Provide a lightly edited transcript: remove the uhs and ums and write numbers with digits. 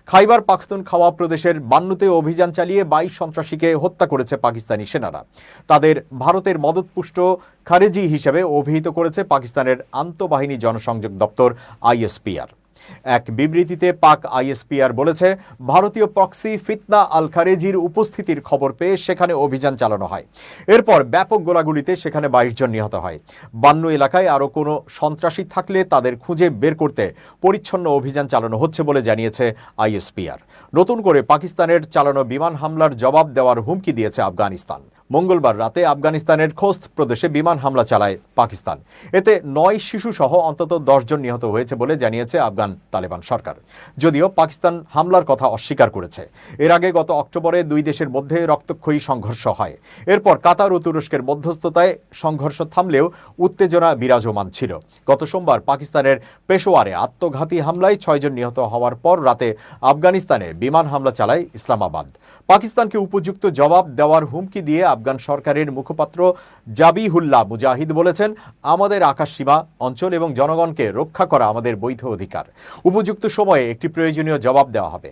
খাইবার পাখতুনখাওয়া প্রদেশের বান্নুতে অভিযান চালিয়ে 22 সন্ত্রাসীকে হত্যা করেছে পাকিস্তানি সেনারা। তাদের ভারতের মদতপুষ্ট খারেজি হিসেবে অভিহিত করেছে পাকিস্তানের আন্তঃবাহিনী জনসংযোগ দপ্তর আইএসপিআর। এক বিবৃতিতে পাক আইএসপিআর বলেছে, ভারতীয় প্রক্সি ফিতনা আল খারেজির উপস্থিতির খবর পেয়ে সেখানে অভিযান চালানো হয়। এরপর ব্যাপক গোলাগুলিতে সেখানে 22 জন নিহত হয়। বান্নু এলাকায় আরও কোনো সন্ত্রাসী থাকলে তাদের খুঁজে বের করতে পরিচ্ছন্ন অভিযান চালানো হচ্ছে বলে জানিয়েছে আইএসপিআর। নতুন করে পাকিস্তানের চালানো বিমান হামলার জবাব দেওয়ার হুমকি দিয়েছে আফগানিস্তান। মঙ্গলবার রাতে আফগানিস্তানের খোস্ত প্রদেশে বিমান হামলা চালায় পাকিস্তান। এতে 9 শিশুসহ অন্তত 10 জন নিহত হয়েছে বলে জানিয়েছে আফগান তালেবান সরকার, যদিও পাকিস্তান হামলার কথা অস্বীকার করেছে। এর আগে গত অক্টোবরে দুই দেশের মধ্যে রক্তক্ষয়ী সংঘর্ষ হয়। এরপর কাতার ও তুরস্কের মধ্যস্থতায় সংঘর্ষ থামলেও উত্তেজনা বিরাজমান ছিল। গত সোমবার পাকিস্তানের পেশোয়ারে আত্মঘাতী হামলায় 6 জন নিহত হওয়ার পর রাতে আফগানিস্তানে বিমান হামলা চালায় ইসলামাবাদ। পাকিস্তানকে উপযুক্ত জবাব দেওয়ার হুমকি দিয়ে আফগান সরকারের মুখপাত্র জাবিহুল্লাহ মুজাহিদ বলেছেন, আমাদের আকাশসীমা অঞ্চল এবং জনগণকে রক্ষা করা আমাদের বৈধ অধিকার। উপযুক্ত সময়ে একটি প্রয়োজনীয় জবাব দেওয়া হবে।